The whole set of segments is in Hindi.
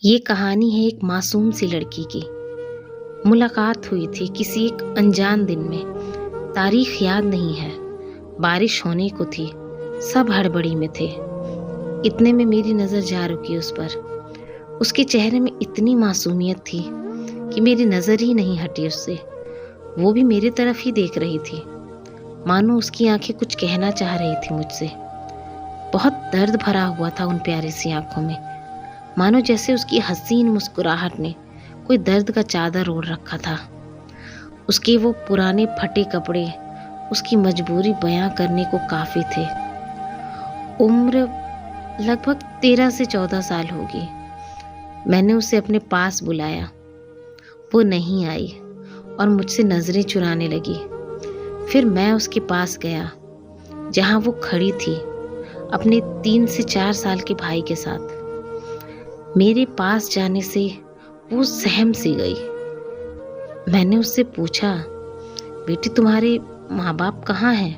ये कहानी है एक मासूम सी लड़की की। मुलाकात हुई थी किसी एक अनजान दिन में। तारीख याद नहीं है। बारिश होने को थी, सब हड़बड़ी में थे। इतने में मेरी नज़र जा रुकी उस पर। उसके चेहरे में इतनी मासूमियत थी कि मेरी नज़र ही नहीं हटी उससे। वो भी मेरी तरफ ही देख रही थी, मानो उसकी आंखें कुछ कहना चाह रही थी मुझसे। बहुत दर्द भरा हुआ था उन प्यारी सी आंखों में, मानो जैसे उसकी हसीन मुस्कुराहट ने कोई दर्द का चादर ओढ़ रखा था। उसके वो पुराने फटे कपड़े उसकी मजबूरी बयां करने को काफ़ी थे। उम्र लगभग 13 से 14 साल होगी। मैंने उसे अपने पास बुलाया। वो नहीं आई और मुझसे नज़रें चुराने लगी। फिर मैं उसके पास गया जहाँ वो खड़ी थी अपने 3 से 4 साल के भाई के साथ। मेरे पास जाने से वो सहम सी गई। मैंने उससे पूछा, बेटी तुम्हारे माँ बाप कहाँ हैं?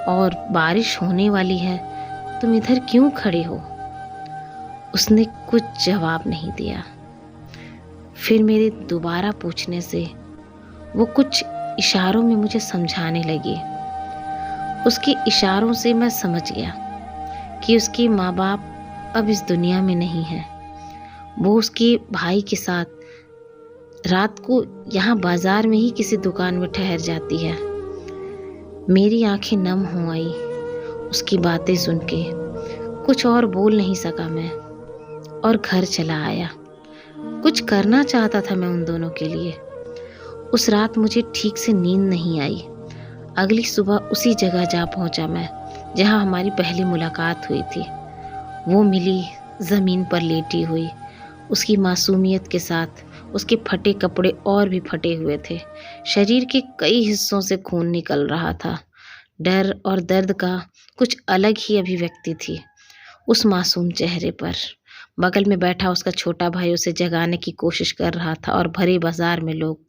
और बारिश होने वाली है, तुम इधर क्यों खड़े हो? उसने कुछ जवाब नहीं दिया। फिर मेरे दोबारा पूछने से वो कुछ इशारों में मुझे समझाने लगी। उसके इशारों से मैं समझ गया कि उसके माँ बाप अब इस दुनिया में नहीं हैं। वो उसके भाई के साथ रात को यहाँ बाजार में ही किसी दुकान में ठहर जाती है। मेरी आंखें नम हो आई उसकी बातें सुन के। कुछ और बोल नहीं सका मैं और घर चला आया। कुछ करना चाहता था मैं उन दोनों के लिए। उस रात मुझे ठीक से नींद नहीं आई। अगली सुबह उसी जगह जा पहुंचा मैं जहां हमारी पहली मुलाकात हुई थी। वो मिली ज़मीन पर लेटी हुई, उसकी मासूमियत के साथ उसके फटे कपड़े और भी फटे हुए थे। शरीर के कई हिस्सों से खून निकल रहा था। डर और दर्द का कुछ अलग ही अभिव्यक्ति थी उस मासूम चेहरे पर। बगल में बैठा उसका छोटा भाई उसे जगाने की कोशिश कर रहा था और भरे बाजार में लोग